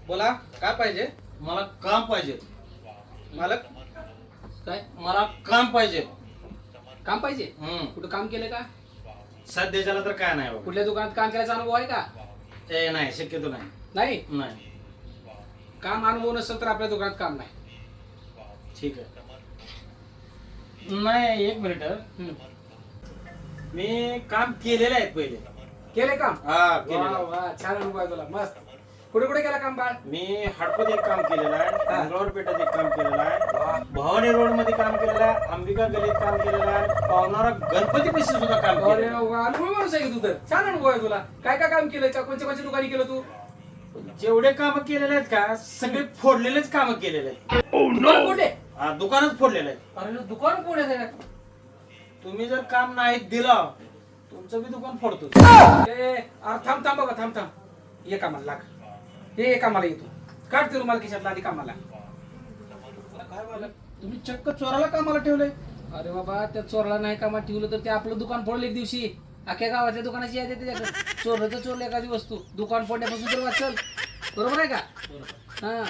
बोला काय पाहिजे? मला काम पाहिजे. मालक काय मला काम पाहिजे. काम पाहिजे? कुठं काम केलं का? सध्याच्याला तर काय नाही बाबा. कुठल्या दुकानात काम करायचा अनुभव आहे का? ते नाही, शक्यतो नाही. नाही. नाही. काम अनुभव नसेल तर आपल्या दुकानात काम नाही. ठीक आहे. नाही, एक मिनिट. मी काम केलेलं आहे पहिले. केले काम? हा, वा केलेलं. वा, छान अनुभव आहे तुला. मस्त. कुठे कुठे केला काम बाळ? मी हडपत एक काम केलेलं आहे, मंगळवार पेठात एक काम केलेलं आहे, भवानी रोड मध्ये काम केलेलं आहे, अंबिका गलीत काम केलेलं आहे, पावणारा गणपती पैसे सुद्धा काम अरे केलेलं वा, अनुभव माणूस आहे की तू तर. छान अनुभव आहे तुला. काय काय काम केलं? कोणत्या कोणत्या दुकानी केलं तू? आहे. जेवढे काम केलेले आहेत का सगळे फोडलेलेच काम केलेले आहेत. दुकान फोडले? हा, दुकानच फोडलेलं आहे. अरे दुकान फोडले? तुम्ही जर काम नाही दिलं तुमचं बी दुकान फोडतो. अरे थांब थांब बघा, थांब थांब. ये कामाला लाग. हे कामाला येतो. काढ ते रुमाल खिशातला आधी कामाला. काय मालक तुम्ही चक्क चोराला कामाला ठेवलंय? अरे बाबा, त्या चोरला नाही कामात ठेवलं तर ते आपलं दुकान फोडलं एक दिवशी. अख्ख्या गावातल्या दुकानाची यादी आहे त्याच्याकडे. चोरलं तर चोरलं एखादी वस्तू, दुकान फोडण्यापासून तर वाचल. बरोबर आहे का? हा.